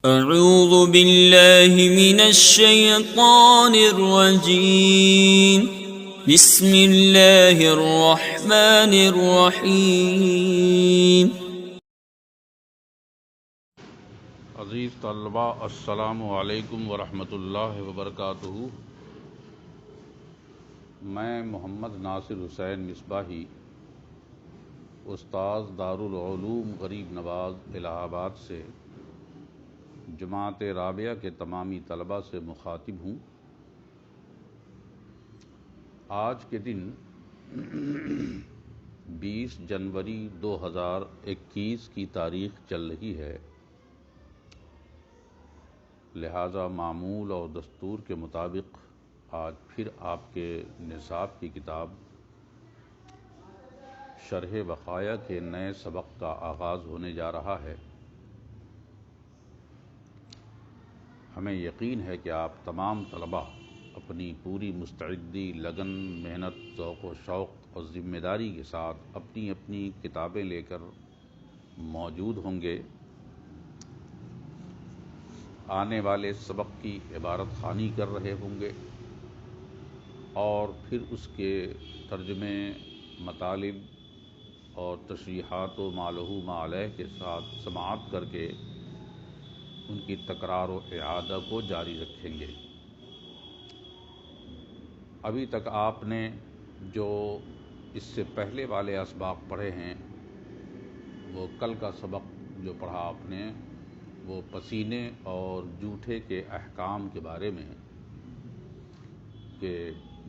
اعوذ باللہ من الشیطان الرجیم بسم اللہ الرحمن الرحیم۔ عزیز طلباء، السلام علیکم ورحمۃ اللہ وبرکاتہ۔ میں محمد ناصر حسین مصباحی، استاذ دارالعلوم غریب نواز الہ آباد سے جماعت رابعہ کے تمامی طلباء سے مخاطب ہوں۔ آج کے دن 20 جنوری 2021 کی تاریخ چل رہی ہے، لہٰذا معمول اور دستور کے مطابق آج پھر آپ کے نصاب کی کتاب شرح بقایا کے نئے سبق کا آغاز ہونے جا رہا ہے۔ ہمیں یقین ہے کہ آپ تمام طلباء اپنی پوری مستعدی، لگن، محنت، ذوق و شوق اور ذمہ داری کے ساتھ اپنی اپنی کتابیں لے کر موجود ہوں گے۔ آنے والے سبق کی عبارت خوانی کر رہے ہوں گے اور پھر اس کے ترجمے، مطالب اور تشریحات و ما لہ ما علیہ کے ساتھ سماعت کر کے ان کی تکرار و اعادہ کو جاری رکھیں گے۔ ابھی تک آپ نے جو اس سے پہلے والے اسباق پڑھے ہیں، وہ کل کا سبق جو پڑھا آپ نے وہ پسینے اور جوٹھے کے احکام کے بارے میں، کہ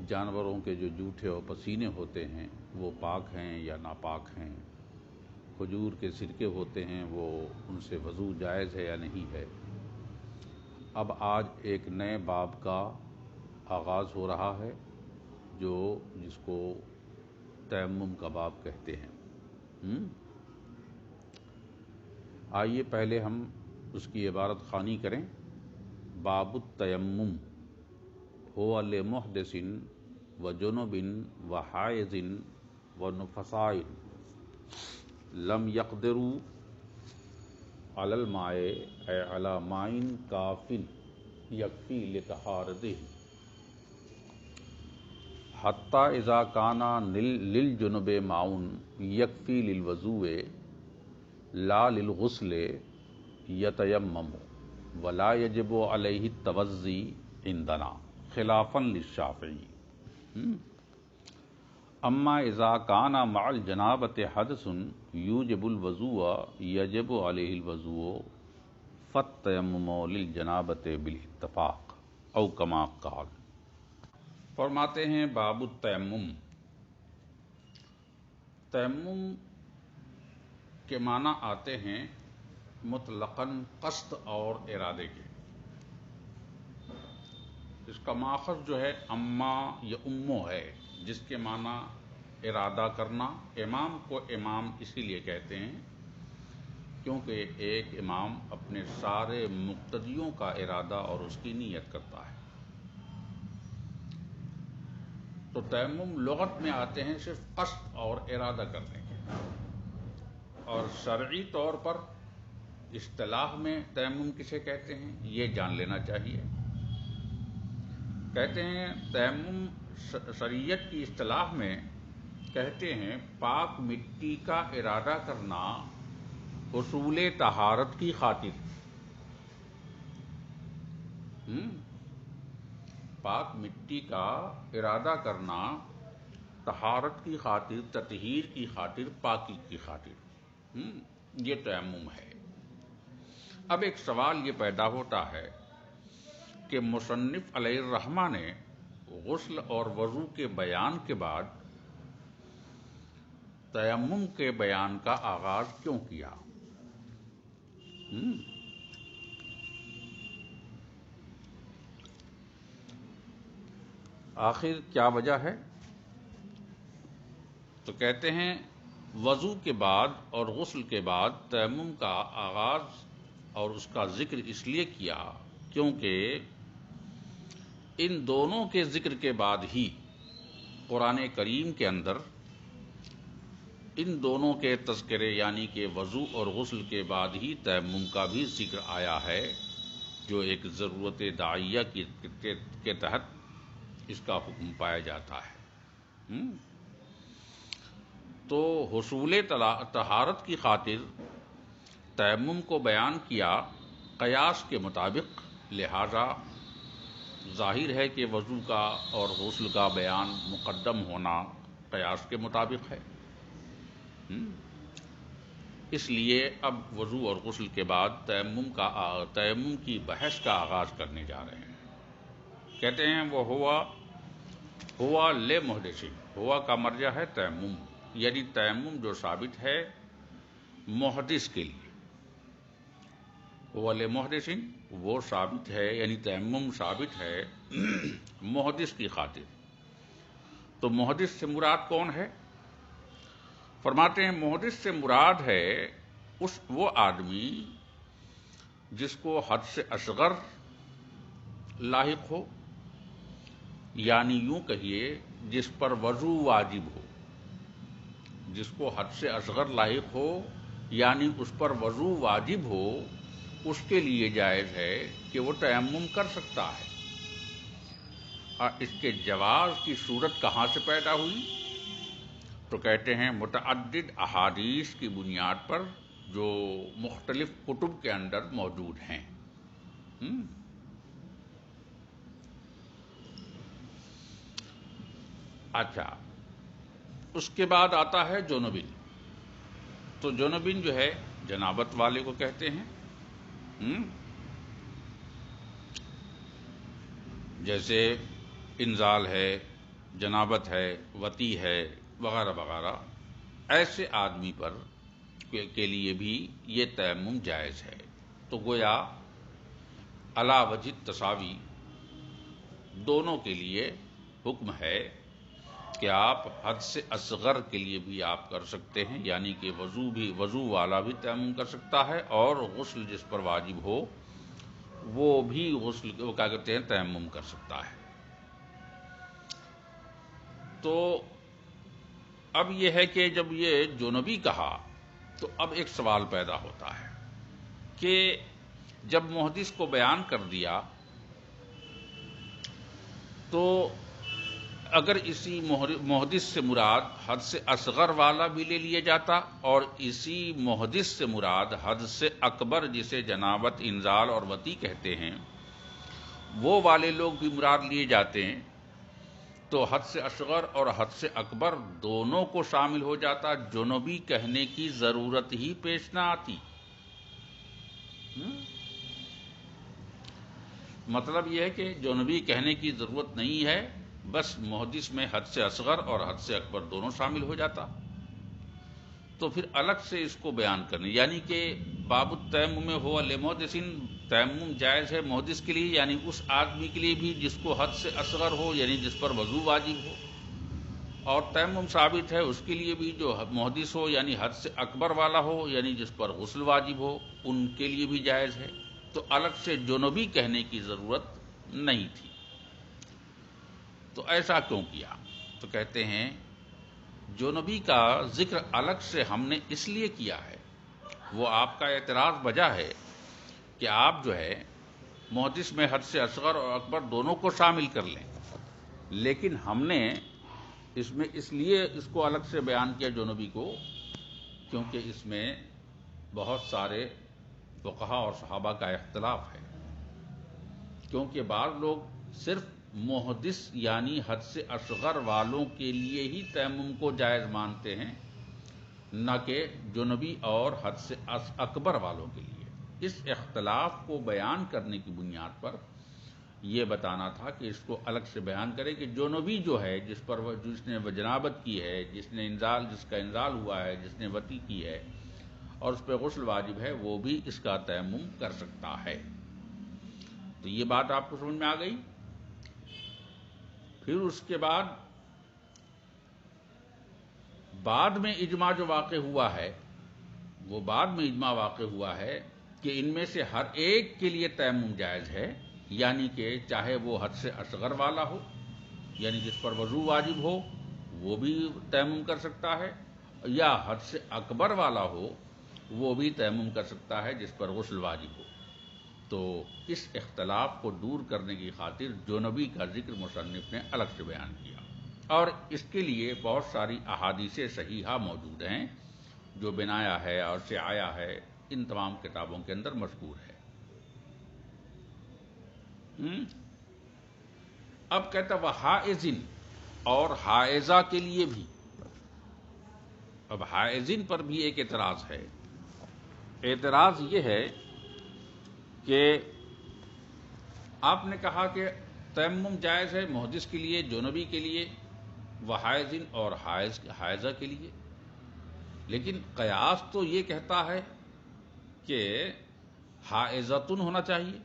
جانوروں کے جو جوٹھے اور پسینے ہوتے ہیں وہ پاک ہیں یا ناپاک ہیں، کھجور کے سرکے ہوتے ہیں وہ ان سے وضو جائز ہے یا نہیں ہے۔ اب آج ایک نئے باب کا آغاز ہو رہا ہے جس کو تیمم کا باب کہتے ہیں۔ آئیے پہلے ہم اس کی عبارت خوانی کریں۔ باب التیمم هو لمحدث وجنب وحائض ونفساء لم يقدروا على الماء أي على ماء كاف يكفي لطهارته حتى إذا كان للجنب ماء يكفي للوضوء لا للغسل يتيمم ولا يجب عليه التوضي عندنا خلافا للشافعي۔ اما اذا كان مع الجنابة حدث يوجب الوضوء يجب عليه الوضوء فالتيمم للجنابة بالاتفاق او كما قال۔ فرماتے ہیں باب التیمم۔ تیمم کے معنی آتے ہیں مطلقاً قصد اور ارادے کے۔ اس کا ماخذ جو ہے اما یا امو ہے، جس کے معنی ارادہ کرنا۔ امام کو امام اسی لیے کہتے ہیں کیونکہ ایک امام اپنے سارے مقتدیوں کا ارادہ اور اس کی نیت کرتا ہے۔ تو تیمم لغت میں آتے ہیں صرف قصد اور ارادہ کرنے کے، اور شرعی طور پر اصطلاح میں تیمم کسے کہتے ہیں یہ جان لینا چاہیے۔ کہتے ہیں تیمم شریعت کی اصطلاح میں کہتے ہیں پاک مٹی کا ارادہ کرنا حصول طہارت کی خاطر۔ پاک مٹی کا ارادہ کرنا طہارت کی خاطر، تطہیر کی خاطر، پاکی کی خاطر، یہ تیمم ہے۔ اب ایک سوال یہ پیدا ہوتا ہے کہ مصنف علیہ الرحمہ نے غسل اور وضو کے بیان کے بعد تیمم کے بیان کا آغاز کیوں کیا؟ آخر کیا وجہ ہے؟ تو کہتے ہیں وضو کے بعد اور غسل کے بعد تیمم کا آغاز اور اس کا ذکر اس لیے کیا کیونکہ ان دونوں کے ذکر کے بعد ہی قرآن کریم کے اندر ان دونوں کے تذکرے یعنی کہ وضو اور غسل کے بعد ہی تیمم کا بھی ذکر آیا ہے، جو ایک ضرورت داعیہ کے تحت اس کا حکم پایا جاتا ہے۔ تو حصول طہارت کی خاطر تیمم کو بیان کیا قیاس کے مطابق، لہذا ظاہر ہے کہ وضو کا اور غسل کا بیان مقدم ہونا قیاس کے مطابق ہے۔ اس لیے اب وضو اور غسل کے بعد تیمم کی بحث کا آغاز کرنے جا رہے ہیں۔ کہتے ہیں وہ ہوا لمحدث، ہوا کا مرجع ہے تیمم، یعنی تیمم جو ثابت ہے محدث کے لیے، ہوا لمحدث وہ ثابت ہے، یعنی تیمم ثابت ہے محدث کی خاطر۔ تو محدث سے مراد کون ہے؟ فرماتے ہیں محدث سے مراد ہے وہ آدمی جس کو حد سے اصغر لاحق ہو، یعنی یوں کہیے جس پر وضو واجب ہو، جس کو حد سے اصغر لاحق ہو یعنی اس پر وضو واجب ہو، اس کے لیے جائز ہے کہ وہ تیمم کر سکتا ہے۔ اور اس کے جواز کی صورت کہاں سے پیدا ہوئی؟ تو کہتے ہیں متعدد احادیث کی بنیاد پر جو مختلف کتب کے اندر موجود ہیں۔ اچھا، اس کے بعد آتا ہے جنوبین۔ تو جنوبین جو ہے جنابت والے کو کہتے ہیں، جیسے انزال ہے، جنابت ہے، وطی ہے، وغیرہ وغیرہ، ایسے آدمی پر کے لیے بھی یہ تیمم جائز ہے۔ تو گویا علی وجہ تساوی دونوں کے لیے حکم ہے کہ آپ حد سے اصغر کے لیے بھی آپ کر سکتے ہیں، یعنی کہ وضو والا بھی تیمم کر سکتا ہے، اور غسل جس پر واجب ہو وہ بھی وہ کیا کہتے ہیں تیمم کر سکتا ہے۔ تو اب یہ ہے کہ جب یہ جنوبی کہا تو اب ایک سوال پیدا ہوتا ہے کہ جب محدث کو بیان کر دیا تو اگر اسی محدث سے مراد حد سے اصغر والا بھی لے لیا جاتا، اور اسی محدث سے مراد حد سے اکبر جسے جنابت، انزال اور وطی کہتے ہیں وہ والے لوگ بھی مراد لیے جاتے ہیں، تو حد سے اصغر اور حد سے اکبر دونوں کو شامل ہو جاتا، جنوبی کہنے کی ضرورت ہی پیش نہ آتی۔ مطلب یہ ہے کہ جنوبی کہنے کی ضرورت نہیں ہے، بس محدث میں حد سے اصغر اور حد سے اکبر دونوں شامل ہو جاتا۔ تو پھر الگ سے اس کو بیان کرنے، یعنی کہ باب التیمم ہوا لمحدث، تیمم جائز ہے محدث کے لیے، یعنی اس آدمی کے لیے بھی جس کو حد سے اصغر ہو یعنی جس پر وضو واجب ہو، اور تیمم ثابت ہے اس کے لیے بھی جو محدث ہو یعنی حد سے اکبر والا ہو یعنی جس پر غسل واجب ہو، ان کے لیے بھی جائز ہے۔ تو الگ سے جنوبی کہنے کی ضرورت نہیں تھی۔ تو ایسا کیوں کیا؟ تو کہتے ہیں جنوبی کا ذکر الگ سے ہم نے اس لیے کیا ہے، وہ آپ کا اعتراض بجا ہے کہ آپ جو ہے محدث میں حد سے اصغر اور اکبر دونوں کو شامل کر لیں، لیکن ہم نے اس میں اس لیے اس کو الگ سے بیان کیا جنوبی کو، کیونکہ اس میں بہت سارے فقہا اور صحابہ کا اختلاف ہے، کیونکہ بعض لوگ صرف محدث یعنی حد سے اصغر والوں کے لیے ہی تیمم کو جائز مانتے ہیں، نہ کہ جنوبی اور حد سے اکبر والوں کے لیے۔ اس اختلاف کو بیان کرنے کی بنیاد پر یہ بتانا تھا کہ اس کو الگ سے بیان کرے کہ جنوبی جو ہے جس نے جنابت کی ہے، جس کا انزال ہوا ہے، جس نے وطی کی ہے اور اس پہ غسل واجب ہے، وہ بھی اس کا تیمم کر سکتا ہے۔ تو یہ بات آپ کو سمجھ میں آ گئی؟ پھر اس کے بعد میں اجماع جو واقع ہوا ہے، وہ بعد میں اجماع واقع ہوا ہے کہ ان میں سے ہر ایک کے لیے تیمم جائز ہے، یعنی کہ چاہے وہ حد سے اصغر والا ہو یعنی جس پر وضو واجب ہو وہ بھی تیمم کر سکتا ہے، یا حد سے اکبر والا ہو وہ بھی تیمم کر سکتا ہے جس پر غسل واجب ہو۔ تو اس اختلاف کو دور کرنے کی خاطر جنبی کا ذکر مصنف نے الگ سے بیان کیا، اور اس کے لیے بہت ساری احادیث صحیحہ موجود ہیں جو بنایا ہے اور سے آیا ہے، ان تمام کتابوں کے اندر مذکور ہے۔ اب کہتا وہ حائزن، اور حائزہ کے لیے بھی۔ اب حائزن پر بھی ایک اعتراض ہے۔ اعتراض یہ ہے کہ آپ نے کہا کہ تیمم جائز ہے محدث کے لیے، جنبی کے لیے، وحائزن اور حائزہ کے لیے، لیکن قیاس تو یہ کہتا ہے کہ حائزتن ہونا چاہیے،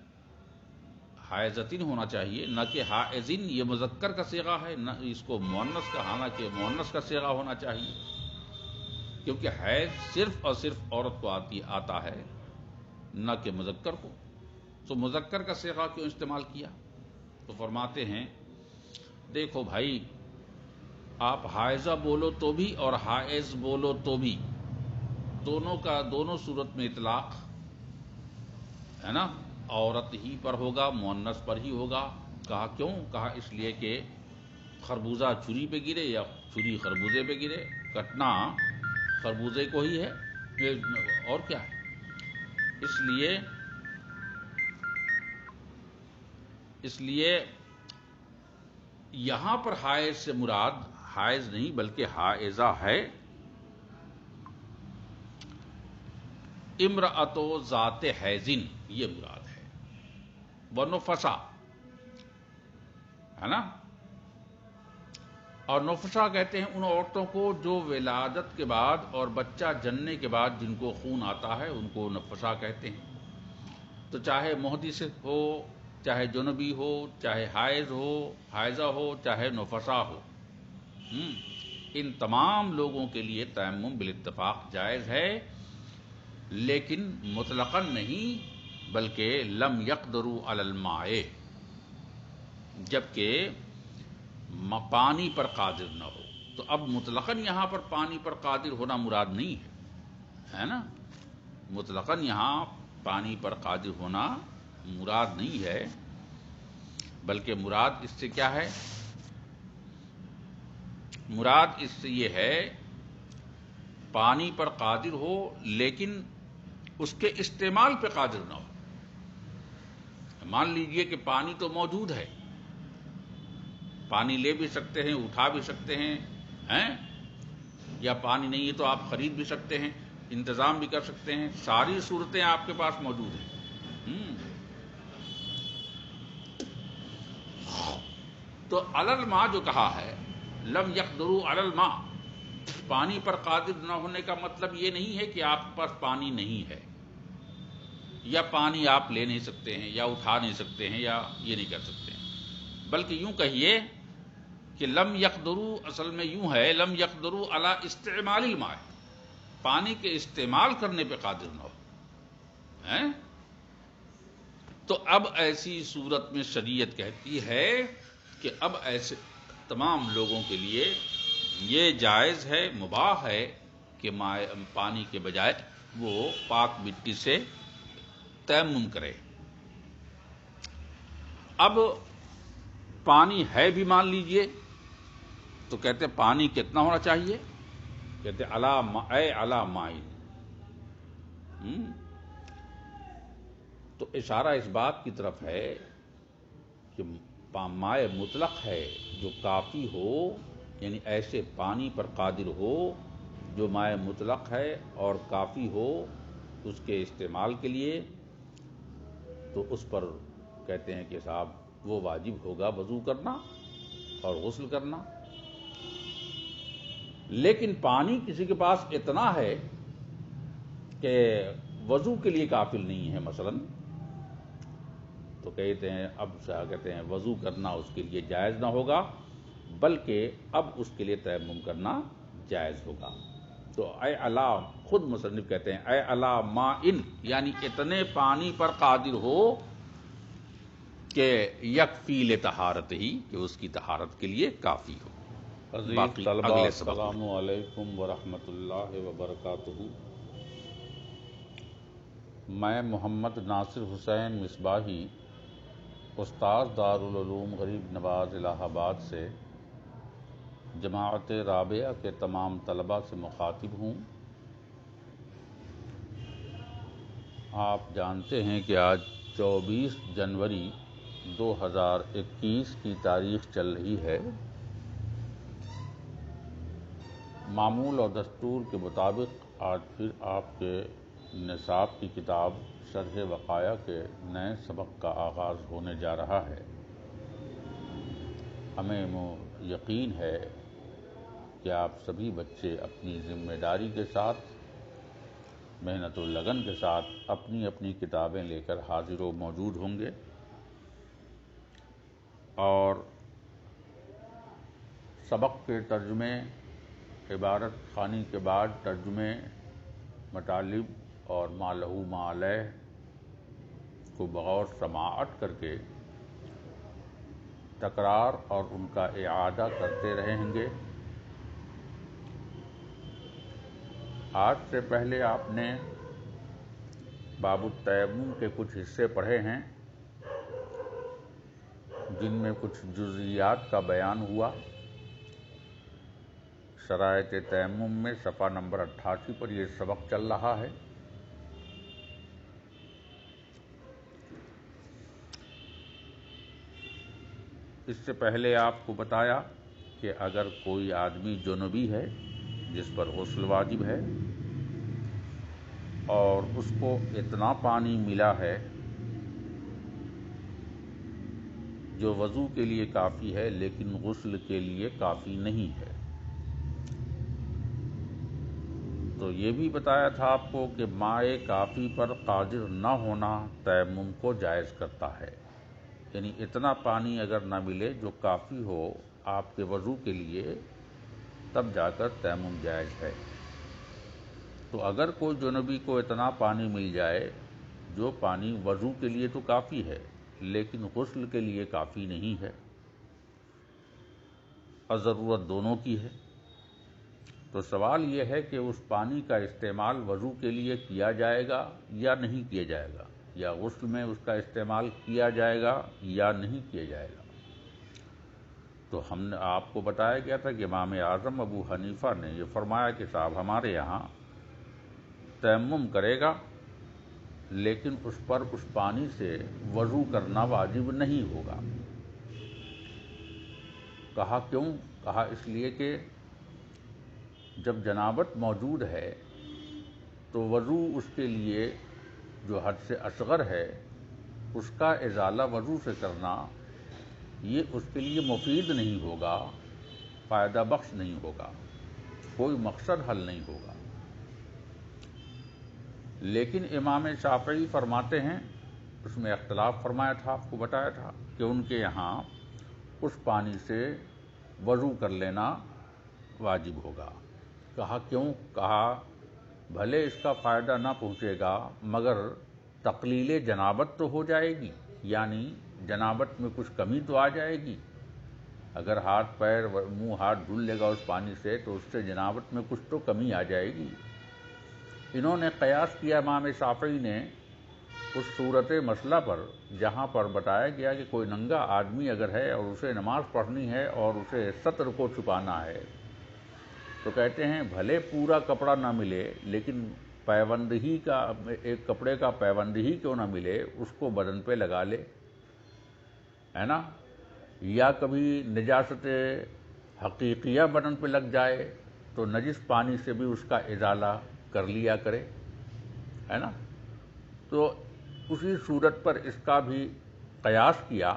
حائزتن ہونا چاہیے، نہ کہ حائزن۔ یہ مذکر کا صیغہ ہے، نہ اس کو مؤنث کا، حالانکہ مؤنث کا صیغہ ہونا چاہیے، کیونکہ حیض صرف اور صرف عورت کو آتا ہے، نہ کہ مذکر کو۔ تو مذکر کا صیغہ کیوں استعمال کیا؟ تو فرماتے ہیں دیکھو بھائی، آپ حائزہ بولو تو بھی اور حائز بولو تو بھی، دونوں صورت میں اطلاق ہے نا، عورت ہی پر ہوگا، مؤنث پر ہی ہوگا۔ کہا کیوں؟ کہا اس لیے کہ خربوزہ چھری پہ گرے یا چھری خربوزے پہ گرے، کٹنا خربوزے کو ہی ہے، اور کیا ہے۔ اس لیے یہاں پر حائز سے مراد حائز نہیں بلکہ حائزہ ہے۔ امرأۃ ذات حیزن یہ مراد ہے، ونفسا ہے نا۔ اور نفسا کہتے ہیں ان عورتوں کو جو ولادت کے بعد اور بچہ جننے کے بعد جن کو خون آتا ہے ان کو نفسا کہتے ہیں۔ تو چاہے محدث ہو، چاہے جنبی ہو، چاہے حائز ہو، حائزہ ہو، چاہے نفسا ہو، ان تمام لوگوں کے لیے تیمم بالاتفاق جائز ہے، لیکن مطلقاً نہیں بلکہ لم یقدروا علی الماء، جبکہ پانی پر قادر نہ ہو۔ تو اب مطلقاً یہاں پر پانی پر قادر ہونا مراد نہیں ہے نا، مطلقاً یہاں پانی پر قادر ہونا مراد نہیں ہے، بلکہ مراد اس سے کیا ہے؟ مراد اس سے یہ ہے پانی پر قادر ہو لیکن اس کے استعمال پہ قادر نہ ہو۔ مان لیجئے کہ پانی تو موجود ہے، پانی لے بھی سکتے ہیں، اٹھا بھی سکتے ہیں، یا پانی نہیں ہے تو آپ خرید بھی سکتے ہیں، انتظام بھی کر سکتے ہیں، ساری صورتیں آپ کے پاس موجود ہیں۔ تو علی الماء جو کہا ہے، لم یقدروا علی الماء، پانی پر قادر نہ ہونے کا مطلب یہ نہیں ہے کہ آپ کے پاس پانی نہیں ہے، یا پانی آپ لے نہیں سکتے ہیں، یا اٹھا نہیں سکتے ہیں، یا یہ نہیں کر سکتے ہیں، بلکہ یوں کہیے کہ لم یقدروا اصل میں یوں ہے، لم یقدروا علی استعمال الماء، پانی کے استعمال کرنے پہ قادر نہ ہو۔ تو اب ایسی صورت میں شریعت کہتی ہے کہ اب ایسے تمام لوگوں کے لیے یہ جائز ہے، مباح ہے کہ پانی کے بجائے وہ پاک مٹی سے تیمم کرے۔ اب پانی ہے بھی مان لیجئے، تو کہتے پانی کتنا ہونا چاہیے؟ کہتے علی مائن۔ تو اشارہ اس بات کی طرف ہے کہ مائع مطلق ہے جو کافی ہو، یعنی ایسے پانی پر قادر ہو جو مائع مطلق ہے اور کافی ہو اس کے استعمال کے لیے، تو اس پر کہتے ہیں کہ صاحب وہ واجب ہوگا وضو کرنا اور غسل کرنا۔ لیکن پانی کسی کے پاس اتنا ہے کہ وضو کے لیے کافل نہیں ہے مثلاً، تو کہتے ہیں اب کہتے ہیں وضو کرنا اس کے لیے جائز نہ ہوگا، بلکہ اب اس کے لیے تیمم کرنا جائز ہوگا۔ تو اے اللہ، خود مصنف کہتے ہیں اے اللہ مائن، یعنی اتنے پانی پر قادر ہو کہ یکفی لطہارت ہی، کہ اس کی طہارت کے لیے کافی ہو۔ عزیز باقی طلبہ اگلے سبق میں۔ السلام علیکم ورحمۃ اللہ وبرکاتہ۔ میں محمد ناصر حسین مصباحی استاد دارالعلوم غریب نواز الہ آباد سے جماعت رابعہ کے تمام طلبہ سے مخاطب ہوں۔ آپ جانتے ہیں کہ آج 24 جنوری 2021 کی تاریخ چل رہی ہے۔ معمول اور دستور کے مطابق آج پھر آپ کے نصاب کی کتاب شرح وقایع کے نئے سبق کا آغاز ہونے جا رہا ہے۔ ہمیں یقین ہے کہ آپ سبھی بچے اپنی ذمہ داری کے ساتھ، محنت و لگن کے ساتھ اپنی اپنی کتابیں لے کر حاضر و موجود ہوں گے، اور سبق کے ترجمے، عبارت خوانی کے بعد ترجمے، مطالب اور ما لہو ما علیہ کو بغور سماعت کر کے تکرار اور ان کا اعادہ کرتے رہیں گے۔ آج سے پہلے آپ نے باب التیمم کے کچھ حصے پڑھے ہیں، جن میں کچھ جزئیات کا بیان ہوا۔ شرائط تیمم میں صفحہ نمبر 88 پر یہ سبق چل رہا ہے۔ اس سے پہلے آپ کو بتایا کہ اگر کوئی آدمی جنوبی ہے جس پر غسل واجب ہے اور اس کو اتنا پانی ملا ہے جو وضو کے لیے کافی ہے لیکن غسل کے لیے کافی نہیں ہے، تو یہ بھی بتایا تھا آپ کو کہ مائے کافی پر قادر نہ ہونا تیمم کو جائز کرتا ہے۔ یعنی اتنا پانی اگر نہ ملے جو کافی ہو آپ کے وضو کے لیے، تب جا کر تیمم جائز ہے۔ تو اگر کوئی جنوبی کو اتنا پانی مل جائے جو پانی وضو کے لیے تو کافی ہے لیکن غسل کے لیے کافی نہیں ہے، اور ضرورت دونوں کی ہے، تو سوال یہ ہے کہ اس پانی کا استعمال وضو کے لیے کیا جائے گا یا نہیں کیا جائے گا، یا غسل میں اس کا استعمال کیا جائے گا یا نہیں کیا جائے گا۔ تو ہم نے آپ کو بتایا گیا تھا کہ امام اعظم ابو حنیفہ نے یہ فرمایا کہ صاحب ہمارے یہاں تیمم کرے گا لیکن اس پر اس پانی سے وضو کرنا واجب نہیں ہوگا۔ کہا کیوں؟ کہا اس لیے کہ جب جنابت موجود ہے تو وضو اس کے لیے جو حد سے اصغر ہے اس کا ازالہ وضو سے کرنا یہ اس کے لیے مفید نہیں ہوگا، فائدہ بخش نہیں ہوگا، کوئی مقصد حل نہیں ہوگا۔ لیکن امام شافعی فرماتے ہیں، اس میں اختلاف فرمایا تھا، آپ کو بتایا تھا کہ ان کے یہاں اس پانی سے وضو کر لینا واجب ہوگا۔ کہا کیوں؟ کہا بھلے اس کا فائدہ نہ پہنچے گا مگر تقلیل جنابت تو ہو جائے گی، یعنی جنابت میں کچھ کمی تو آ جائے گی۔ اگر ہاتھ پیر منہ ہاتھ دھل لے گا اس پانی سے تو اس سے جنابت میں کچھ تو کمی آ جائے گی۔ انہوں نے قیاس کیا امام شافعی نے اس صورت مسئلہ پر جہاں پر بتایا گیا کہ کوئی ننگا آدمی اگر ہے اور اسے نماز پڑھنی ہے اور اسے سطر کو چھپانا ہے، تو کہتے ہیں بھلے پورا کپڑا نہ ملے لیکن پیوند ہی کا، ایک کپڑے کا پیوند ہی کیوں نہ ملے اس کو بدن پہ لگا لے، ہے نا، یا کبھی نجاست حقیقیہ بدن پہ لگ جائے تو نجس پانی سے بھی اس کا ازالہ کر لیا کرے، ہے نا۔ تو اسی صورت پر اس کا بھی قیاس کیا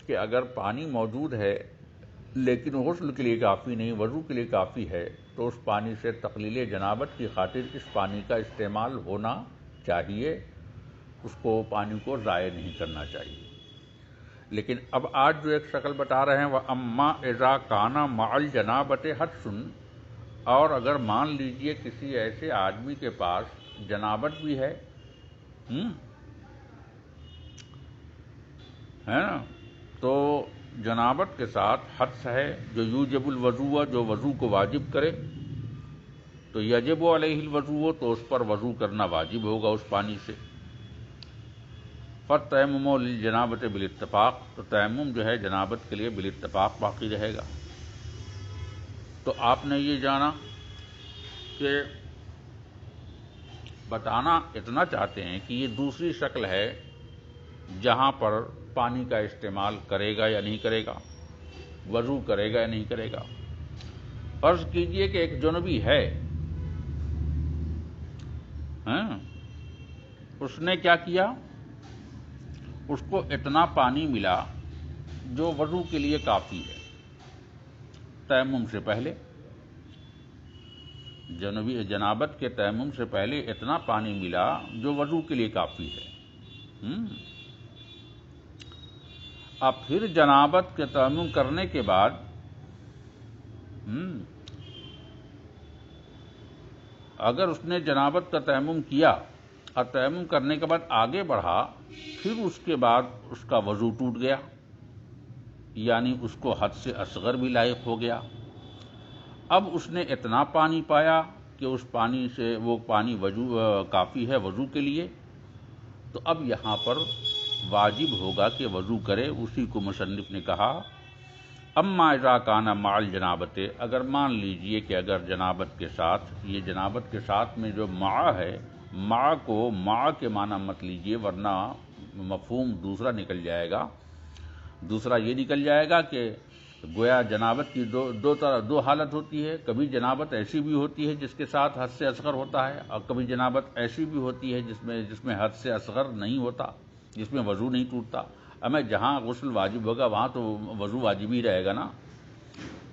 کہ اگر پانی موجود ہے لیکن غسل کے لیے کافی نہیں، وضو کے لیے کافی ہے، تو اس پانی سے تقلیل جنابت کی خاطر اس پانی کا استعمال ہونا چاہیے، اس کو پانی کو ضائع نہیں کرنا چاہیے۔ لیکن اب آج جو ایک شکل بتا رہے ہیں وہ اما اذا کانا مع الجنابت حدث، اور اگر مان لیجئے کسی ایسے آدمی کے پاس جنابت بھی ہے نا، تو جنابت کے ساتھ حدث ہے جو یوجب الوضوء، جو وضو کو واجب کرے، تو یجب علیہ الوضوء، تو اس پر وضو کرنا واجب ہوگا اس پانی سے۔ فالتیمم للجنابۃ بالاتفاق، تو تیمم جو ہے جنابت کے لیے بالاتفاق باقی رہے گا۔ تو آپ نے یہ جانا کہ بتانا اتنا چاہتے ہیں کہ یہ دوسری شکل ہے جہاں پر پانی کا استعمال کرے گا یا نہیں کرے گا، وضو کرے گا یا نہیں کرے گا۔ فرض کیجئے کہ ایک جنوبی ہے، اس نے کیا کیا، اس کو اتنا پانی ملا جو وضو کے لیے کافی ہے تیمم سے پہلے، جنابت کے تیمم سے پہلے اتنا پانی ملا جو وضو کے لیے کافی ہے۔ اب پھر جنابت کے تیمم کرنے کے بعد اگر اس نے جنابت کا تیمم کیا اور تیمم کرنے کے بعد آگے بڑھا، پھر اس کے بعد اس کا وضو ٹوٹ گیا، یعنی اس کو حد سے اصغر بھی لاحق ہو گیا۔ اب اس نے اتنا پانی پایا کہ اس پانی سے وہ پانی کافی ہے وضو کے لیے، تو اب یہاں پر واجب ہوگا کہ وضو کرے۔ اسی کو مصنف نے کہا اما اذا کان مع الجنابت، اگر مان لیجئے کہ اگر جنابت کے ساتھ، یہ جنابت کے ساتھ میں جو مع ہے، مع کو مع کے معنی مت لیجئے ورنہ مفہوم دوسرا نکل جائے گا۔ دوسرا یہ نکل جائے گا کہ گویا جنابت کی دو حالت ہوتی ہے، کبھی جنابت ایسی بھی ہوتی ہے جس کے ساتھ حد سے اصغر ہوتا ہے، اور کبھی جنابت ایسی بھی ہوتی ہے جس میں حد سے اصغر نہیں ہوتا، جس میں وضو نہیں ٹوٹتا۔ ہمیں جہاں غسل واجب ہوگا وہاں تو وضو واجب ہی رہے گا نا۔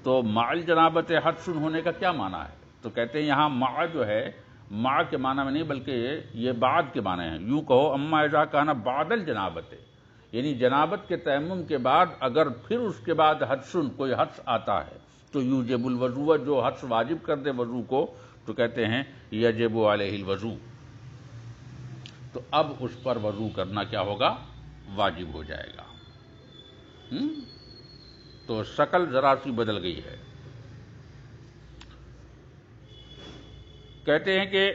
تو مع الجنابت حدث ہونے کا کیا معنی ہے؟ تو کہتے ہیں یہاں مع جو ہے، مع کے معنی میں نہیں بلکہ یہ بعد کے معنی ہیں۔ یوں کہو اما اذا کان بعد الجنابت، یعنی جنابت کے تیمم کے بعد اگر پھر اس کے بعد حدث، کوئی حدث آتا ہے تو یوجب الوضوء، جو حدث واجب کر دے وضو کو، تو کہتے ہیں یجب علیہ الوضوء، تو اب اس پر وضو کرنا کیا ہوگا، واجب ہو جائے گا۔ تو شکل ذرا سی بدل گئی ہے۔ کہتے ہیں کہ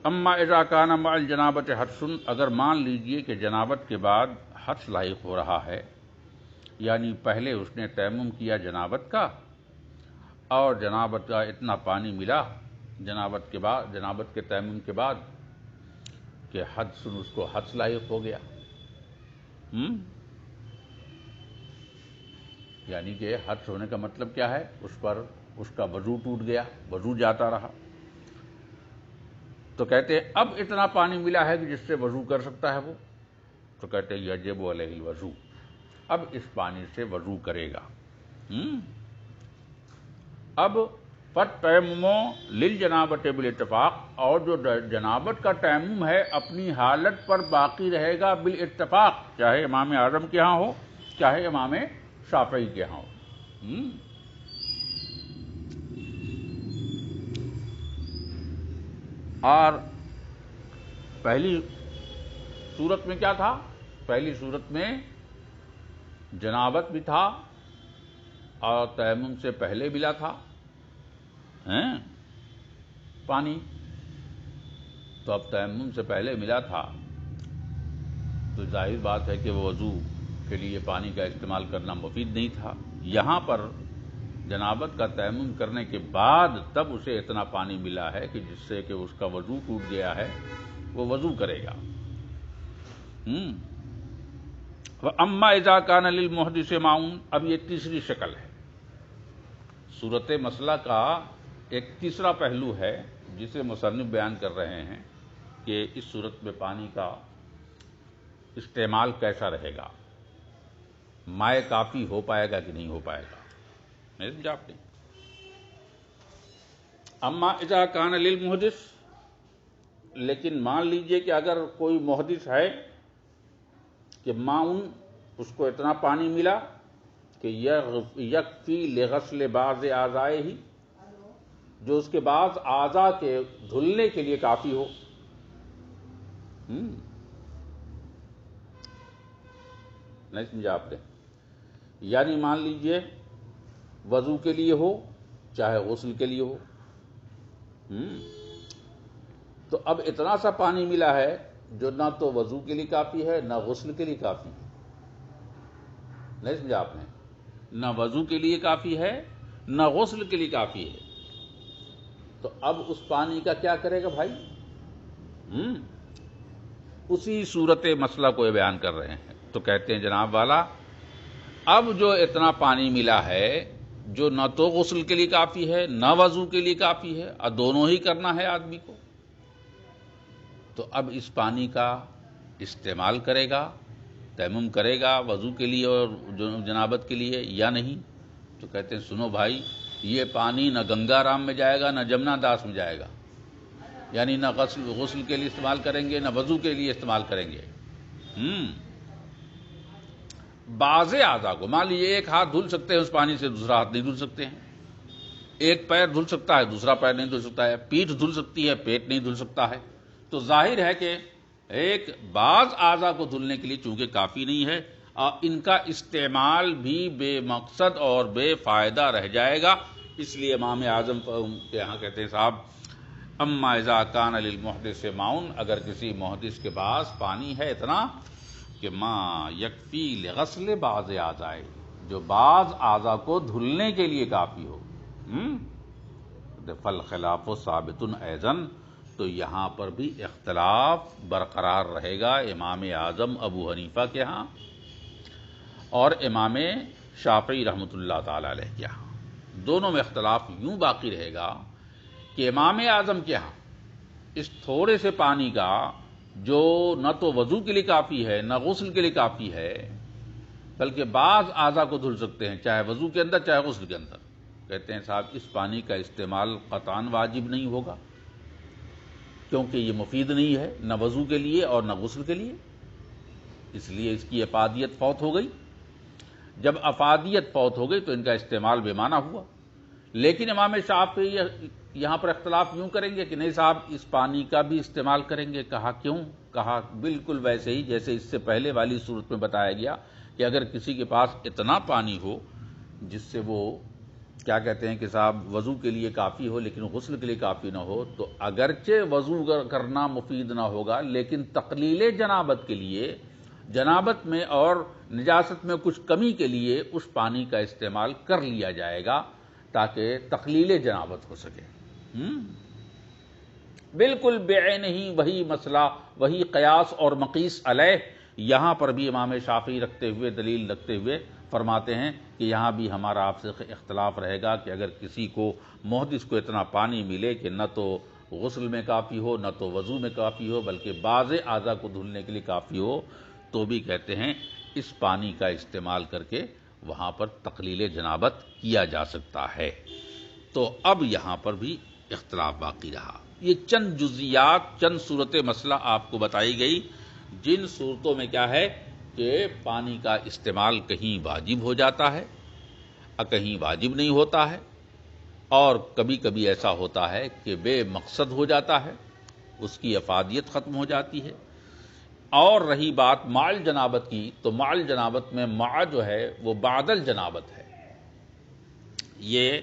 اما اذا کان مع الجنابت حدث، اگر مان لیجئے کہ جنابت کے بعد حدث لاحق ہو رہا ہے، یعنی پہلے اس نے تیمم کیا جنابت کا، اور جنابت کا اتنا پانی ملا جنابت کے تیمم کے بعد کہ حدث، اس کو حدث لاحق ہو گیا، یعنی کہ حدث ہونے کا مطلب کیا ہے، اس کا وضو ٹوٹ گیا، وضو جاتا رہا۔ تو کہتے ہیں اب اتنا پانی ملا ہے کہ جس سے وضو کر سکتا ہے وہ، تو کہتے ہیں یجب علیہ الوضوء، اب اس پانی سے وضو کرے گا۔ اب فالتیمم للجنابۃ بالاتفاق، اور جو جنابت کا تیمم ہے اپنی حالت پر باقی رہے گا بالاتفاق، چاہے امام اعظم کے ہاں ہو چاہے امام شافعی کے ہاں ہو۔ اور پہلی صورت میں کیا تھا، پہلی صورت میں جنابت بھی تھا اور تیمم سے پہلے ملا تھا پانی، تو اب تیمم سے پہلے ملا تھا تو ظاہر بات ہے کہ وہ وضو کے لیے پانی کا استعمال کرنا مفید نہیں تھا۔ یہاں پر جنابت کا تیمم کرنے کے بعد تب اسے اتنا پانی ملا ہے کہ جس سے کہ اس کا وضو ٹوٹ گیا ہے، وہ وضو کرے گا۔ اما اذا کان للمحدث ماء، اب یہ تیسری شکل ہے، صورت مسئلہ کا ایک تیسرا پہلو ہے جسے مصنف بیان کر رہے ہیں کہ اس صورت میں پانی کا استعمال کیسا رہے گا، ماء کافی ہو پائے گا کہ نہیں ہو پائے گا، نہیں سمجھا آپ نے؟ اما اذا کان للمحدث، لیکن مان لیجئے کہ اگر کوئی محدث ہے کہ ماؤن، اس کو اتنا پانی ملا کہ یکفی لغسل بعض اعضائہ، جو اس کے بعض اعضاء کے دھلنے کے لیے کافی ہو۔ نہیں سمجھا آپ نے؟ یعنی مان لیجئے وضو کے لیے ہو چاہے غسل کے لیے ہو، تو اب اتنا سا پانی ملا ہے جو نہ تو وضو کے لیے کافی ہے نہ غسل کے لیے کافی ہے. نہیں سمجھا آپ نے؟ نہ وضو کے لیے کافی ہے نہ غسل کے لیے کافی ہے. تو اب اس پانی کا کیا کرے گا بھائی؟ اسی صورت مسئلہ کو یہ بیان کر رہے ہیں. تو کہتے ہیں جناب والا اب جو اتنا پانی ملا ہے جو نہ تو غسل کے لیے کافی ہے نہ وضو کے لیے کافی ہے اور دونوں ہی کرنا ہے آدمی کو، تو اب اس پانی کا استعمال کرے گا، تیمم کرے گا وضو کے لیے اور جنابت کے لیے یا نہیں؟ تو کہتے ہیں سنو بھائی، یہ پانی نہ گنگا رام میں جائے گا نہ جمنا داس میں جائے گا، یعنی نہ غسل کے لیے استعمال کریں گے نہ وضو کے لیے استعمال کریں گے. بعض اعضاء کو مان لیجیے ایک ہاتھ دھل سکتے ہیں اس پانی سے، دوسرا ہاتھ نہیں دھل سکتے ہیں. ایک پیر دھل سکتا ہے دوسرا پیر نہیں دھل سکتا ہے. پیٹھ دھل سکتی ہے پیٹ نہیں دھل سکتا ہے. تو ظاہر ہے کہ ایک بعض اعضاء کو دھلنے کے لیے چونکہ کافی نہیں ہے اور ان کا استعمال بھی بے مقصد اور بے فائدہ رہ جائے گا. اس لیے امام اعظم کے یہاں کہتے ہیں صاحب اما اذا کان للمحدث ماؤن، اگر کسی محدث کے پاس پانی ہے اتنا کہ ما یکفی لغسل بعض اعضاء، جو بعض اعضاء کو دھلنے کے لیے کافی ہو، فالخلاف ثابت ایضا، تو یہاں پر بھی اختلاف برقرار رہے گا امام اعظم ابو حنیفہ کے ہاں اور امام شافعی رحمۃ اللہ تعالی علیہ کے ہاں. دونوں میں اختلاف یوں باقی رہے گا کہ امام اعظم کے ہاں اس تھوڑے سے پانی کا جو نہ تو وضو کے لیے کافی ہے نہ غسل کے لیے کافی ہے بلکہ بعض اعضاء کو دھل سکتے ہیں چاہے وضو کے اندر چاہے غسل کے اندر، کہتے ہیں صاحب اس پانی کا استعمال قطعاً واجب نہیں ہوگا کیونکہ یہ مفید نہیں ہے نہ وضو کے لیے اور نہ غسل کے لیے، اس لیے اس کی افادیت فوت ہو گئی. جب افادیت فوت ہو گئی تو ان کا استعمال بے معنی ہوا. لیکن امام شافعی یہاں پر اختلاف یوں کریں گے کہ نہیں صاحب اس پانی کا بھی استعمال کریں گے. کہا کیوں؟ کہا بالکل ویسے ہی جیسے اس سے پہلے والی صورت میں بتایا گیا کہ اگر کسی کے پاس اتنا پانی ہو جس سے وہ کیا کہتے ہیں کہ صاحب وضو کے لیے کافی ہو لیکن غسل کے لیے کافی نہ ہو، تو اگرچہ وضو کرنا مفید نہ ہوگا لیکن تقلیل جنابت کے لیے، جنابت میں اور نجاست میں کچھ کمی کے لیے اس پانی کا استعمال کر لیا جائے گا تاکہ تقلیل جنابت ہو سکے. بالکل بعین ہی وہی مسئلہ، وہی قیاس اور مقیس علیہ یہاں پر بھی امام شافعی رکھتے ہوئے دلیل رکھتے ہوئے فرماتے ہیں کہ یہاں بھی ہمارا آپ سے اختلاف رہے گا کہ اگر کسی کو محدث کو اتنا پانی ملے کہ نہ تو غسل میں کافی ہو نہ تو وضو میں کافی ہو بلکہ بعض اعضاء کو دھلنے کے لیے کافی ہو، تو بھی کہتے ہیں اس پانی کا استعمال کر کے وہاں پر تقلیل جنابت کیا جا سکتا ہے. تو اب یہاں پر بھی اختلاف باقی رہا. یہ چند جزیات، چند صورت مسئلہ آپ کو بتائی گئی جن صورتوں میں کیا ہے کہ پانی کا استعمال کہیں واجب ہو جاتا ہے اور کہیں واجب نہیں ہوتا ہے، اور کبھی کبھی ایسا ہوتا ہے کہ بے مقصد ہو جاتا ہے، اس کی افادیت ختم ہو جاتی ہے. اور رہی بات مع جنابت کی، تو مع جنابت میں مع جو ہے وہ بعد الجنابت ہے، یہ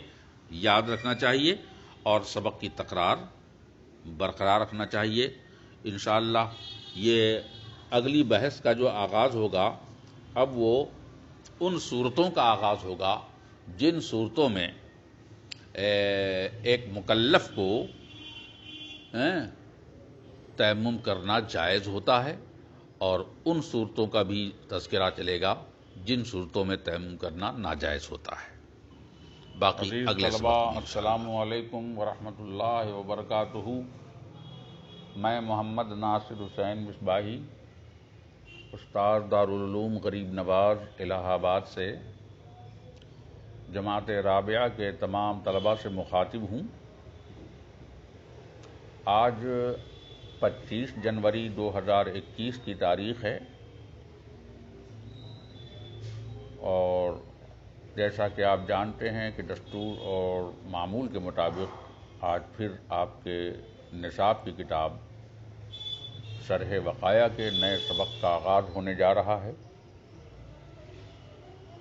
یاد رکھنا چاہیے اور سبق کی تکرار برقرار رکھنا چاہیے. انشاءاللہ یہ اگلی بحث کا جو آغاز ہوگا اب وہ ان صورتوں کا آغاز ہوگا جن صورتوں میں ایک مکلف کو تیمم کرنا جائز ہوتا ہے، اور ان صورتوں کا بھی تذکرہ چلے گا جن صورتوں میں تیمم کرنا ناجائز ہوتا ہے. باقی اگلے طلبہ السلام علیکم ورحمۃ اللہ وبرکاتہ. میں محمد ناصر حسین مصباحی، استاد دارالعلوم غریب نواز الہ آباد سے جماعت رابعہ کے تمام طلباء سے مخاطب ہوں. آج 25 جنوری 2021 کی تاریخ ہے، اور جیسا کہ آپ جانتے ہیں کہ دستور اور معمول کے مطابق آج پھر آپ کے نصاب کی کتاب شرح وقایہ کے نئے سبق کا آغاز ہونے جا رہا ہے.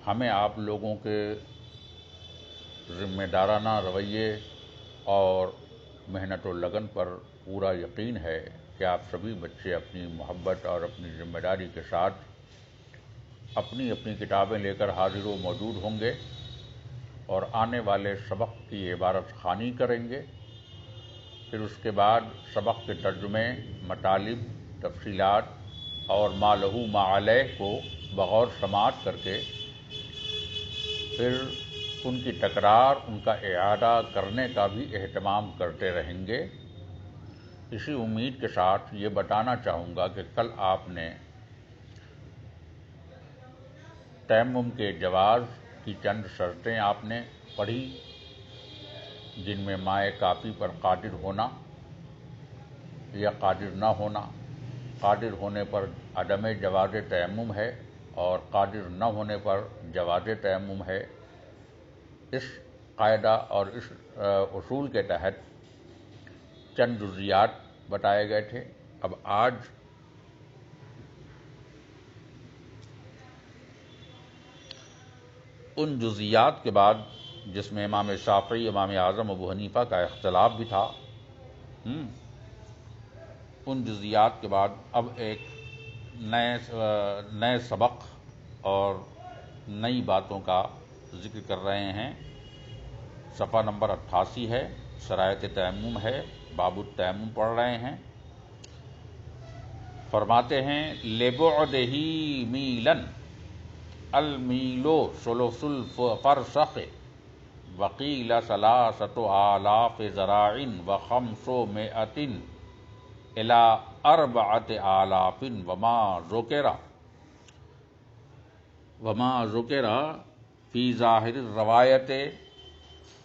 ہمیں آپ لوگوں کے ذمہ دارانہ رویے اور محنت و لگن پر پورا یقین ہے کہ آپ سبھی بچے اپنی محبت اور اپنی ذمہ داری کے ساتھ اپنی اپنی کتابیں لے کر حاضر و موجود ہوں گے اور آنے والے سبق کی عبارت خوانی کریں گے. پھر اس کے بعد سبق کے ترجمے، مطالب، تفصیلات اور ما لہو ما علیہ کو بغور سماعت کر کے پھر ان کی تکرار، ان کا اعادہ کرنے کا بھی اہتمام کرتے رہیں گے. اسی امید کے ساتھ یہ بتانا چاہوں گا کہ کل آپ نے تیمم کے جواز کی چند شرطیں آپ نے پڑھی، جن میں مائے کافی پر قادر ہونا یا قادر نہ ہونا، قادر ہونے پر عدم جواز تیمم ہے اور قادر نہ ہونے پر جواز تیمم ہے. اس قاعدہ اور اس اصول کے تحت چند جزیات بتائے گئے تھے. اب آج ان جزیات کے بعد جس میں امام شافعی، امام اعظم ابو حنیفہ کا اختلاف بھی تھا، ان جزیات کے بعد اب ایک نئے سبق اور نئی باتوں کا ذکر کر رہے ہیں. صفحہ نمبر 88 ہے، شرائط تیمم ہے، باب التیمم پڑھ رہے ہیں. فرماتے ہیں لبعدہ میلن المیلو ثلث الفرسخ وقیل ثلاثۃ آلاف ذراع و500 الی 4,000 وما ذکر فی ظاہر الروایت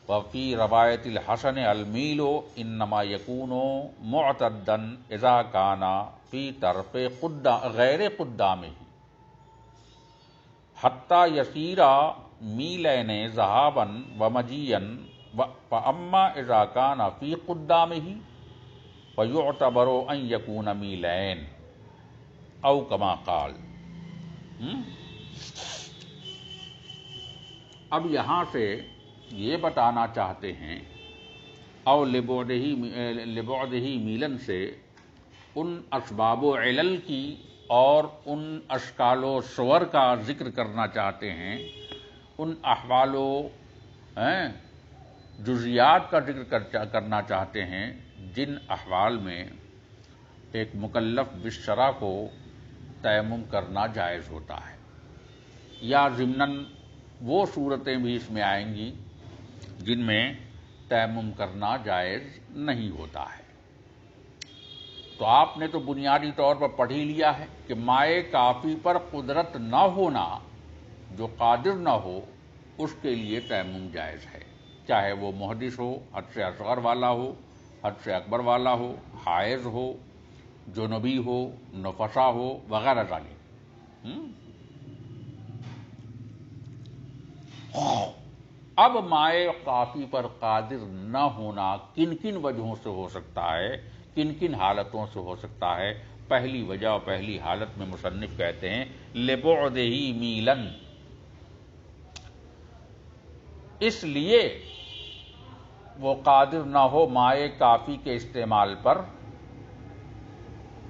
وفی روایت الحسن المیل انما یکون معتدا اذا کان فی طرف غیر قدامہ حتی یسیر میلین ذہابا ومجیئا فاما اذا کان فی قدامہ فیعتبر ان یکون میلین او کما قال. اب یہاں سے یہ بتانا چاہتے ہیں او لبعدہ میلن سے ان اسباب و علل کی اور ان اشکال و صور کا ذکر کرنا چاہتے ہیں، ان احوال و جزیات کا ذکر کرنا چاہتے ہیں جن احوال میں ایک مکلف بالشرع کو تیمم کرنا جائز ہوتا ہے، یا ضمناً وہ صورتیں بھی اس میں آئیں گی جن میں تیمم کرنا جائز نہیں ہوتا ہے. تو آپ نے تو بنیادی طور پر پڑھ ہی لیا ہے کہ مائے کافی پر قدرت نہ ہونا، جو قادر نہ ہو اس کے لیے تیمم جائز ہے، چاہے وہ محدث ہو، حد سے اصغر والا ہو، حد سے اکبر والا ہو، حائض ہو، جنبی ہو، نفسا ہو، وغیرہ ذالک. اب مائے کافی پر قادر نہ ہونا کن کن وجہوں سے ہو سکتا ہے، کن کن حالتوں سے ہو سکتا ہے. پہلی وجہ اور پہلی حالت میں مصنف کہتے ہیں لبعدہ میلن، اس لیے وہ قادر نہ ہو مائے کافی کے استعمال پر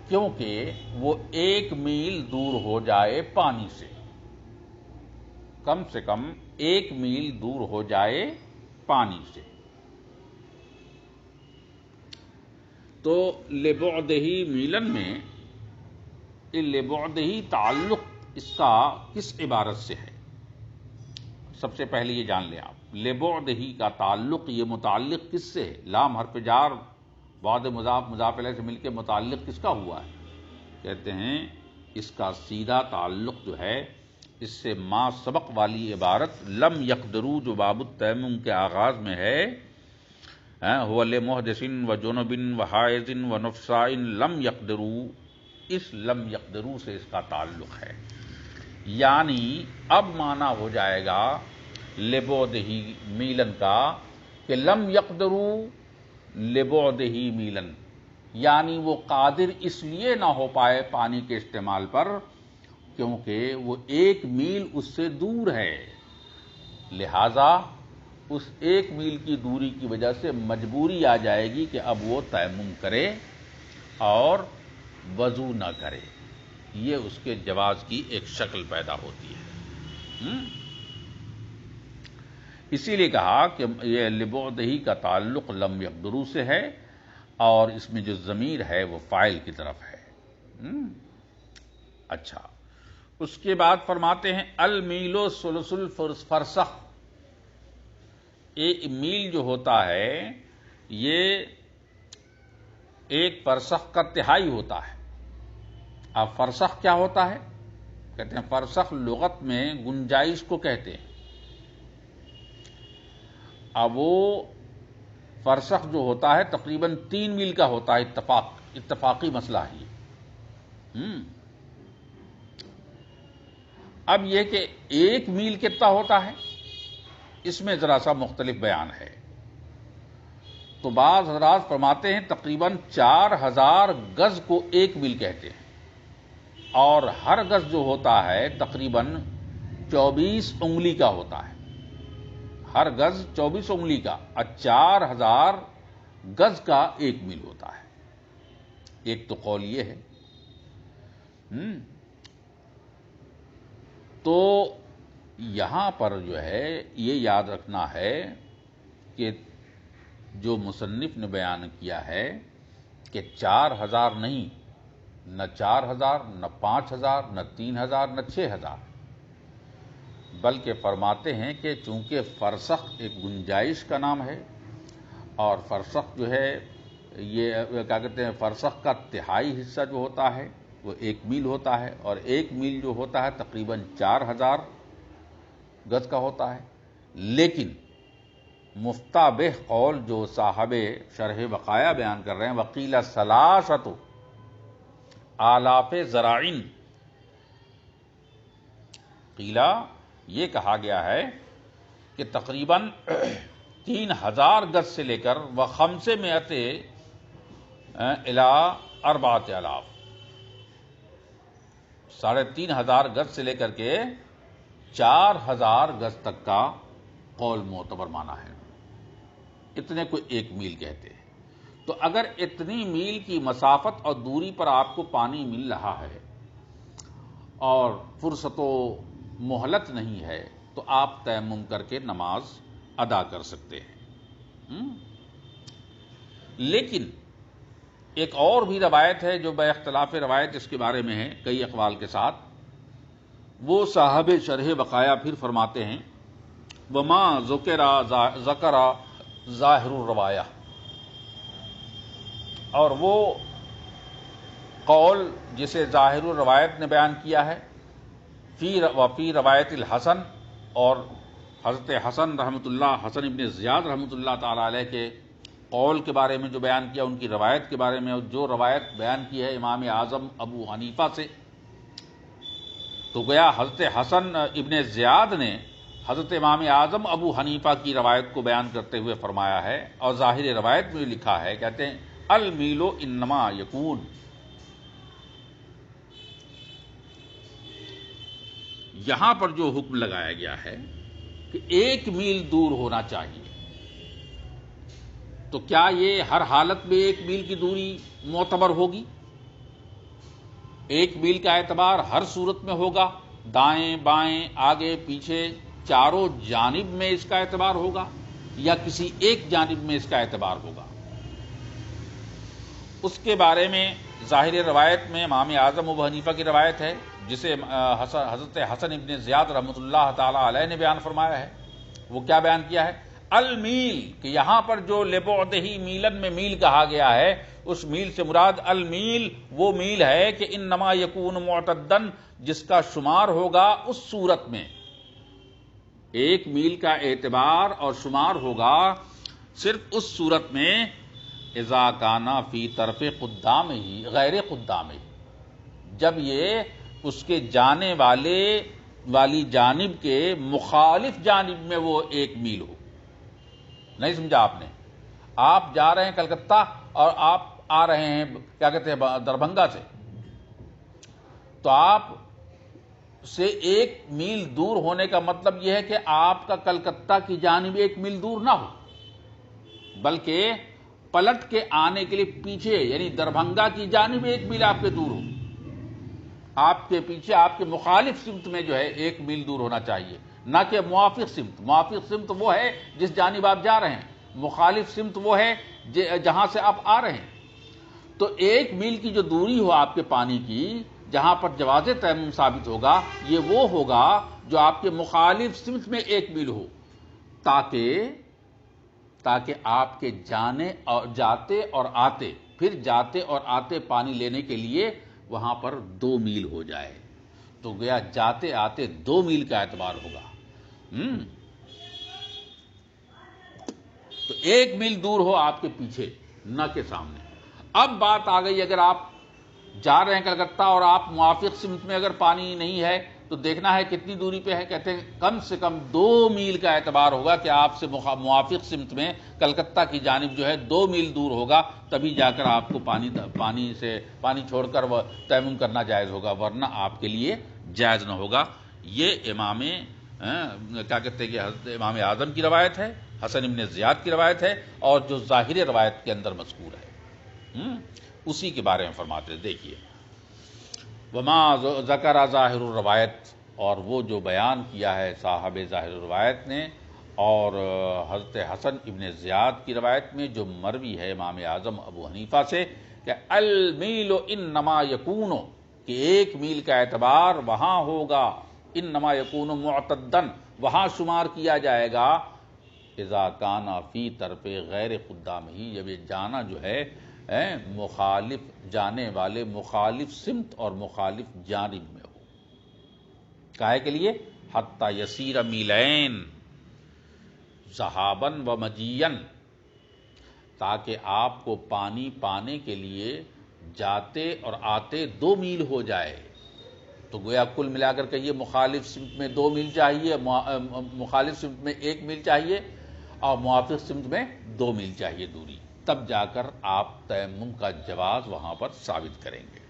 کیونکہ وہ 1 میل دور ہو جائے پانی سے، کم سے کم 1 میل دور ہو جائے پانی سے. تو لبعدہ میلن میں لبعدہ تعلق اس کا کس عبارت سے ہے؟ سب سے پہلے یہ جان لیں آپ، لبعدہ کا تعلق، یہ متعلق کس سے ہے؟ لام حرف جار بعد مضاف مضاف الیہ سے مل کے متعلق کس کا ہوا ہے؟ کہتے ہیں اس کا سیدھا تعلق جو ہے اس سے ما سبق والی عبارت لم یقدروا جو باب التیمم کے آغاز میں ہے، هو لمحدث و جنب و حائض و نفساء لم یقدروا، اس لم یقدروا سے اس کا تعلق ہے. یعنی اب معنی ہو جائے گا لبعدہ میلن کا کہ لم یقدروا لبعدہ میلن، یعنی وہ قادر اس لیے نہ ہو پائے پانی کے استعمال پر کیونکہ وہ 1 میل اس سے دور ہے، لہذا اس 1 میل کی دوری کی وجہ سے مجبوری آ جائے گی کہ اب وہ تیمم کرے اور وضو نہ کرے. یہ اس کے جواز کی ایک شکل پیدا ہوتی ہے. اسی لیے کہا کہ یہ لبعدہ کا تعلق لم یقدروا سے ہے، اور اس میں جو ضمیر ہے وہ فاعل کی طرف ہے. اچھا، اس کے بعد فرماتے ہیں المیل ثلث الفرسخ. 1 میل جو ہوتا ہے یہ 1 فرسخ کا تہائی ہوتا ہے. اب فرسخ کیا ہوتا ہے؟ کہتے ہیں فرسخ لغت میں گنجائش کو کہتے ہیں. اب وہ فرسخ جو ہوتا ہے تقریباً 3 میل کا ہوتا ہے، اتفاقی مسئلہ ہے. اب یہ کہ 1 میل کتنا ہوتا ہے، اس میں ذرا سا مختلف بیان ہے. تو بعض حضرات فرماتے ہیں تقریباً 4000 گز کو 1 میل کہتے ہیں، اور ہر گز جو ہوتا ہے تقریباً 24 انگلی کا ہوتا ہے. ہر گز 24 انگلی کا، اور 4000 گز کا 1 میل ہوتا ہے. ایک تو قول یہ ہے. تو یہاں پر جو ہے یہ یاد رکھنا ہے کہ جو مصنف نے بیان کیا ہے کہ 4000 نہیں، نہ 4000 نہ 5000 نہ 3000 نہ 6000، بلکہ فرماتے ہیں کہ چونکہ فرسخ ایک گنجائش کا نام ہے، اور فرسخ جو ہے یہ کیا کہتے ہیں، فرسخ کا تہائی حصہ جو ہوتا ہے وہ 1 میل ہوتا ہے، اور 1 میل جو ہوتا ہے تقریباً 4000 گز کا ہوتا ہے. لیکن مفتابہ قول جو صاحب شرح بقایا بیان کر رہے ہیں، وقیل 3 آلاف ذراعین، قیلا یہ کہا گیا ہے کہ تقریباً 3000 گز سے لے کر و500 الی 4000، 3500 گز سے لے کر کے 4000 گز تک کا قول معتبر مانا ہے. اتنے کو 1 میل کہتے ہیں. تو اگر اتنی میل کی مسافت اور دوری پر آپ کو پانی مل رہا ہے اور فرصت و مہلت نہیں ہے تو آپ تیمم کر کے نماز ادا کر سکتے ہیں. لیکن ایک اور بھی روایت ہے جو بے اختلاف روایت اس کے بارے میں ہے کئی اقوال کے ساتھ. وہ صاحب شرح بقایا پھر فرماتے ہیں وما ذکر ظاہر الروایہ، اور وہ قول جسے ظاہر الروایت نے بیان کیا ہے فی روایت الحسن، اور حضرت حسن رحمۃ اللہ، حسن ابن زیاد رحمۃ اللہ تعالی علیہ کے قول کے بارے میں جو بیان کیا، ان کی روایت کے بارے میں جو روایت بیان کی ہے امام اعظم ابو حنیفہ سے، تو گویا حضرت حسن ابن زیاد نے حضرت امام اعظم ابو حنیفہ کی روایت کو بیان کرتے ہوئے فرمایا ہے، اور ظاہر روایت میں لکھا ہے، کہتے ہیں المیل انما یکون، یہاں پر جو حکم لگایا گیا ہے کہ 1 میل دور ہونا چاہیے، تو کیا یہ ہر حالت میں 1 میل کی دوری معتبر ہوگی؟ 1 میل کا اعتبار ہر صورت میں ہوگا، دائیں بائیں آگے پیچھے چاروں جانب میں اس کا اعتبار ہوگا، یا کسی ایک جانب میں اس کا اعتبار ہوگا؟ اس کے بارے میں ظاہر روایت میں امام اعظم ابو حنیفہ کی روایت ہے جسے حضرت حسن ابن زیاد رحمۃ اللہ تعالی علیہ نے بیان فرمایا ہے. وہ کیا بیان کیا ہے؟ المیل، کہ یہاں پر جو لبعدہ میلن میں میل کہا گیا ہے، اس میل سے مراد المیل وہ میل ہے کہ انما یکون معتدن، جس کا شمار ہوگا اس صورت میں. 1 میل کا اعتبار اور شمار ہوگا صرف اس صورت میں اذا کانا فی طرف قدام ہی غیر قدام ہی، جب یہ اس کے جانے والی جانب کے مخالف جانب میں وہ 1 میل ہو. نہیں سمجھا آپ نے؟ آپ جا رہے ہیں کلکتہ اور آپ آ رہے ہیں کیا کہتے ہیں دربھنگا سے، تو آپ سے 1 میل دور ہونے کا مطلب یہ ہے کہ آپ کا کلکتہ کی جانب 1 میل دور نہ ہو، بلکہ پلٹ کے آنے کے لیے پیچھے یعنی دربھنگا کی جانب 1 میل آپ کے دور ہو، آپ کے پیچھے آپ کے مخالف سمت میں جو ہے 1 میل دور ہونا چاہیے، نہ کہ موافق سمت۔ موافق سمت وہ ہے جس جانب آپ جا رہے ہیں، مخالف سمت وہ ہے جہاں سے آپ آ رہے ہیں۔ تو 1 میل کی جو دوری ہو آپ کے پانی کی، جہاں پر جواز تیمم ثابت ہوگا، یہ وہ ہوگا جو آپ کے مخالف سمت میں 1 میل ہو، تاکہ آپ کے جاتے اور آتے، پھر جاتے اور آتے پانی لینے کے لیے وہاں پر 2 میل ہو جائے، تو گیا جاتے آتے 2 میل کا اعتبار ہوگا۔ تو 1 میل دور ہو آپ کے پیچھے، نہ کہ سامنے۔ اب بات آ گئی، اگر آپ جا رہے ہیں کلکتہ اور آپ موافق سمت میں اگر پانی نہیں ہے تو دیکھنا ہے کتنی دوری پہ ہے، کہتے ہیں کم سے کم 2 میل کا اعتبار ہوگا کہ آپ سے موافق سمت میں کلکتہ کی جانب جو ہے 2 میل دور ہوگا، تبھی جا کر آپ کو پانی چھوڑ کر وہ تیمم کرنا جائز ہوگا، ورنہ آپ کے لیے جائز نہ ہوگا۔ یہ امام کیا کہتے ہیں کہ حضرت امام اعظم کی روایت ہے، حسن ابن زیاد کی روایت ہے، اور جو ظاہر روایت کے اندر مذکور ہے اسی کے بارے میں فرماتے ہیں۔ دیکھیے، وما ذکر ظاہر الروایت، اور وہ جو بیان کیا ہے صاحب ظاہر الروایت نے، اور حضرت حسن ابن زیاد کی روایت میں جو مروی ہے امام اعظم ابو حنیفہ سے کہ المیل انما یکون، کہ 1 میل کا اعتبار وہاں ہوگا، انما یکون معتدن، وہاں شمار کیا جائے گا، اذا کان فی طرف غیر قدام ہی، جب یہ جانا جو ہے مخالف جانے والے مخالف سمت اور مخالف جانب میں ہو۔ کائے کے لیے حتی یسیر میلین ذہابا و مجیئن، تاکہ آپ کو پانی پانے کے لیے جاتے اور آتے 2 میل ہو جائے۔ تو گویا کل ملا کر کے یہ مخالف سمت میں 2 میل چاہیے، مخالف سمت میں 1 میل چاہیے، اور موافق سمت میں 2 میل چاہیے دوری، تب جا کر آپ تیمم کا جواز وہاں پر ثابت کریں گے۔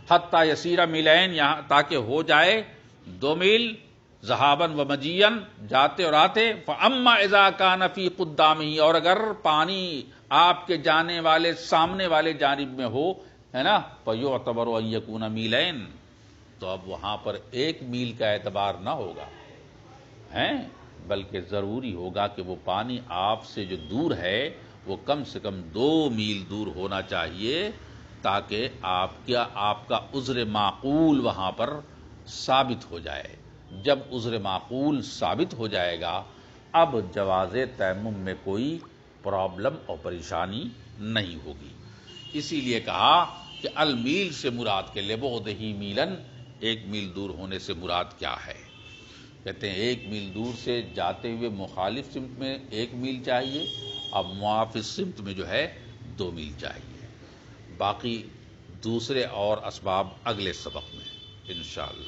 حتی یسیر میلین، یہاں تاکہ ہو جائے 2 میل، ذہاباً و مجیئن، جاتے اور آتے۔ فاما اذا کان فی قدامہ، اور اگر پانی آپ کے جانے والے سامنے والے جانب میں ہو، ہے نا، فیعتبر ان یکون میلین، تو اب وہاں پر 1 میل کا اعتبار نہ ہوگا، بلکہ ضروری ہوگا کہ وہ پانی آپ سے جو دور ہے وہ کم سے کم 2 میل دور ہونا چاہیے، تاکہ آپ کا عذر معقول وہاں پر ثابت ہو جائے۔ جب عذر معقول ثابت ہو جائے گا، اب جواز تیمم میں کوئی پرابلم اور پریشانی نہیں ہوگی۔ اسی لیے کہا کہ المیل سے مراد کے لبعدہ میلن، 1 میل دور ہونے سے مراد کیا ہے؟ کہتے ہیں 1 میل دور سے جاتے ہوئے مخالف سمت میں 1 میل چاہیے، اب موافق سمت میں جو ہے 2 میل چاہیے۔ باقی دوسرے اور اسباب اگلے سبق میں انشاءاللہ۔